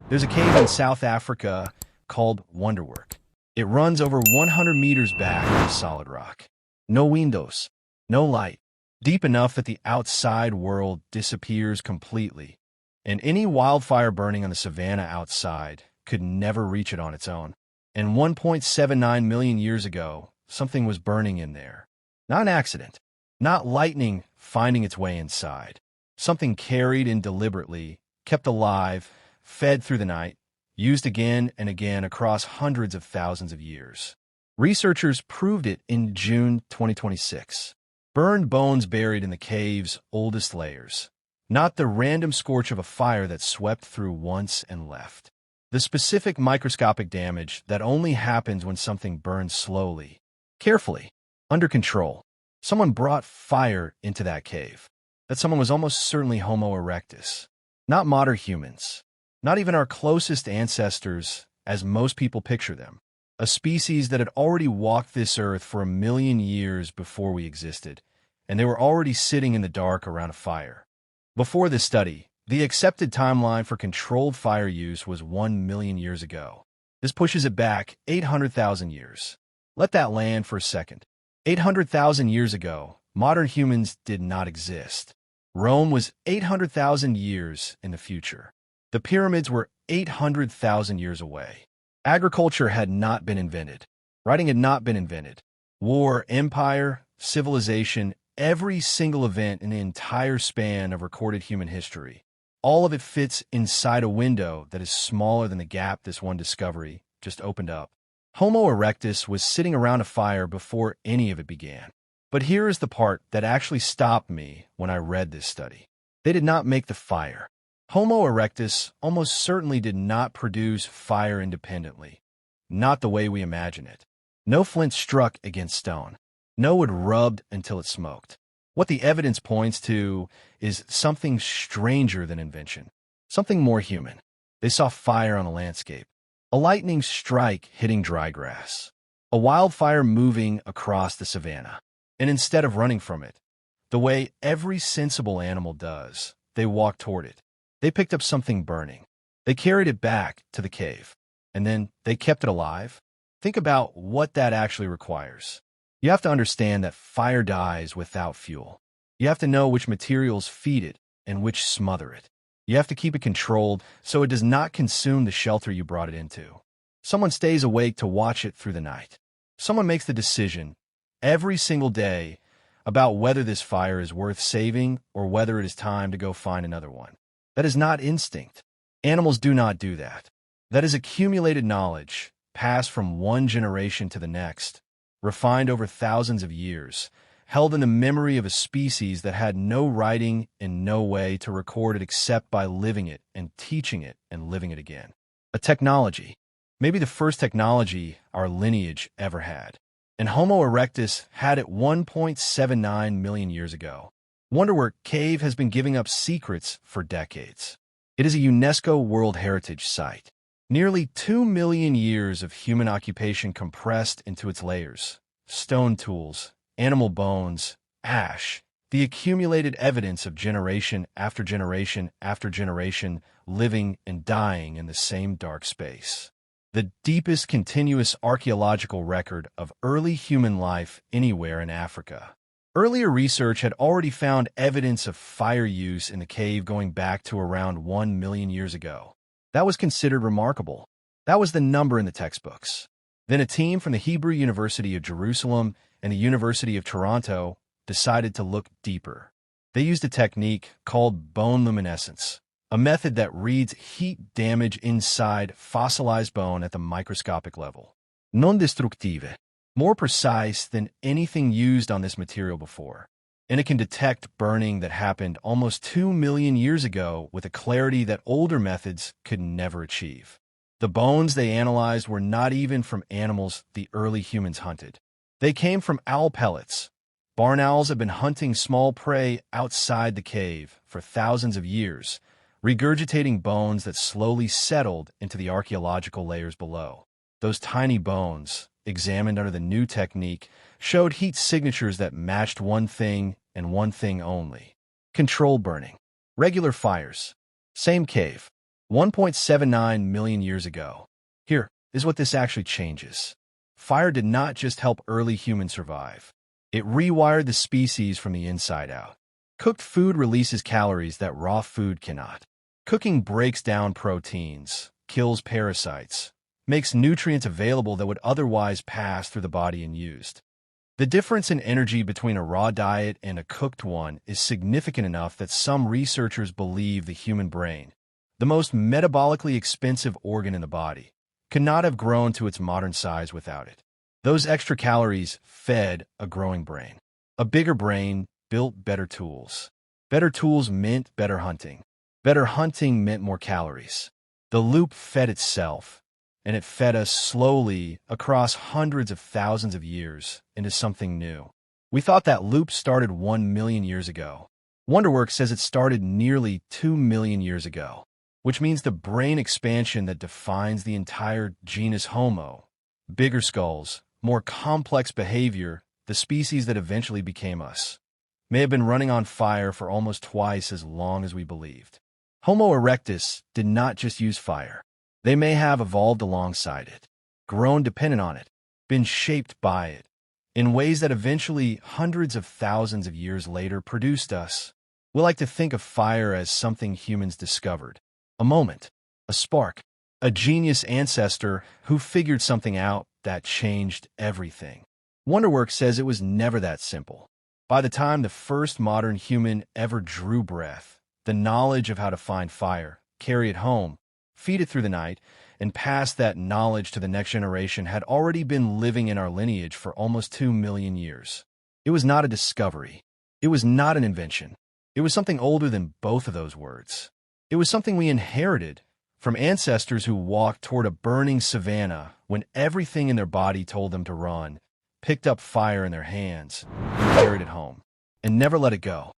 There's a cave in South Africa called Wonderwerk. It runs over 100 meters back into solid rock. No windows, no light, deep enough that the outside world disappears completely, and any wildfire burning on the savanna outside could never reach it on its own. And 1.79 million years ago, something was burning in there. Not an accident, not lightning finding its way inside. Something carried in deliberately, kept alive, fed through the night, used again and again across hundreds of thousands of years. Researchers proved it in June 2026. Burned bones buried in the cave's oldest layers. Not the random scorch of a fire that swept through once and left. The specific microscopic damage that only happens when something burns slowly, carefully, under control. Someone brought fire into that cave. That someone was almost certainly Homo erectus. Not modern humans. Not even our closest ancestors, as most people picture them. A species that had already walked this earth for 1 million years before we existed, and they were already sitting in the dark around a fire. Before this study, the accepted timeline for controlled fire use was 1 million years ago. This pushes it back 800,000 years. Let that land for a second. 800,000 years ago, modern humans did not exist. Rome was 800,000 years in the future. The pyramids were 800,000 years away. Agriculture had not been invented. Writing had not been invented. War, empire, civilization, every single event in the entire span of recorded human history. All of it fits inside a window that is smaller than the gap this one discovery just opened up. Homo erectus was sitting around a fire before any of it began. But here is the part that actually stopped me when I read this study. They did not make the fire. Homo erectus almost certainly did not produce fire independently. Not the way we imagine it. No flint struck against stone. No wood rubbed until it smoked. What the evidence points to is something stranger than invention. Something more human. They saw fire on a landscape. A lightning strike hitting dry grass. A wildfire moving across the savanna. And instead of running from it, the way every sensible animal does, they walked toward it. They picked up something burning. They carried it back to the cave. And then they kept it alive. Think about what that actually requires. You have to understand that fire dies without fuel. You have to know which materials feed it and which smother it. You have to keep it controlled so it does not consume the shelter you brought it into. Someone stays awake to watch it through the night. Someone makes the decision every single day about whether this fire is worth saving or whether it is time to go find another one. That is not instinct. Animals do not do that. That is accumulated knowledge, passed from one generation to the next, refined over thousands of years, held in the memory of a species that had no writing and no way to record it except by living it and teaching it and living it again. A technology, maybe the first technology our lineage ever had. And Homo erectus had it 1.79 million years ago. Wonderwerk Cave has been giving up secrets for decades. It is a UNESCO World Heritage Site. Nearly 2 million years of human occupation compressed into its layers. Stone tools, animal bones, ash, the accumulated evidence of generation after generation after generation living and dying in the same dark space. The deepest continuous archaeological record of early human life anywhere in Africa. Earlier research had already found evidence of fire use in the cave going back to around 1 million years ago. That was considered remarkable. That was the number in the textbooks. Then a team from the Hebrew University of Jerusalem and the University of Toronto decided to look deeper. They used a technique called bone luminescence, a method that reads heat damage inside fossilized bone at the microscopic level. Non-destructive, more precise than anything used on this material before. And it can detect burning that happened almost 2 million years ago with a clarity that older methods could never achieve. The bones they analyzed were not even from animals the early humans hunted. They came from owl pellets. Barn owls have been hunting small prey outside the cave for thousands of years, regurgitating bones that slowly settled into the archaeological layers below. Those tiny bones, examined under the new technique, showed heat signatures that matched one thing and one thing only. Controlled burning. Regular fires. Same cave. 1.79 million years ago. Here is what this actually changes. Fire did not just help early humans survive. It rewired the species from the inside out. Cooked food releases calories that raw food cannot. Cooking breaks down proteins, kills parasites, makes nutrients available that would otherwise pass through the body and used. The difference in energy between a raw diet and a cooked one is significant enough that some researchers believe the human brain, the most metabolically expensive organ in the body, could not have grown to its modern size without it. Those extra calories fed a growing brain. A bigger brain built better tools. Better tools meant better hunting. Better hunting meant more calories. The loop fed itself, and it fed us slowly across hundreds of thousands of years into something new. We thought that loop started 1 million years ago. Wonderwerk says it started nearly 2 million years ago, which means the brain expansion that defines the entire genus Homo, bigger skulls, more complex behavior, the species that eventually became us, may have been running on fire for almost twice as long as we believed. Homo erectus did not just use fire. They may have evolved alongside it, grown dependent on it, been shaped by it, in ways that eventually, hundreds of thousands of years later, produced us. We like to think of fire as something humans discovered. A moment, a spark, a genius ancestor who figured something out that changed everything. Wonderwerk says it was never that simple. By the time the first modern human ever drew breath, the knowledge of how to find fire, carry it home, feed it through the night, and pass that knowledge to the next generation had already been living in our lineage for almost 2 million years. It was not a discovery. It was not an invention. It was something older than both of those words. It was something we inherited from ancestors who walked toward a burning savanna when everything in their body told them to run, picked up fire in their hands, and carried it home, and never let it go.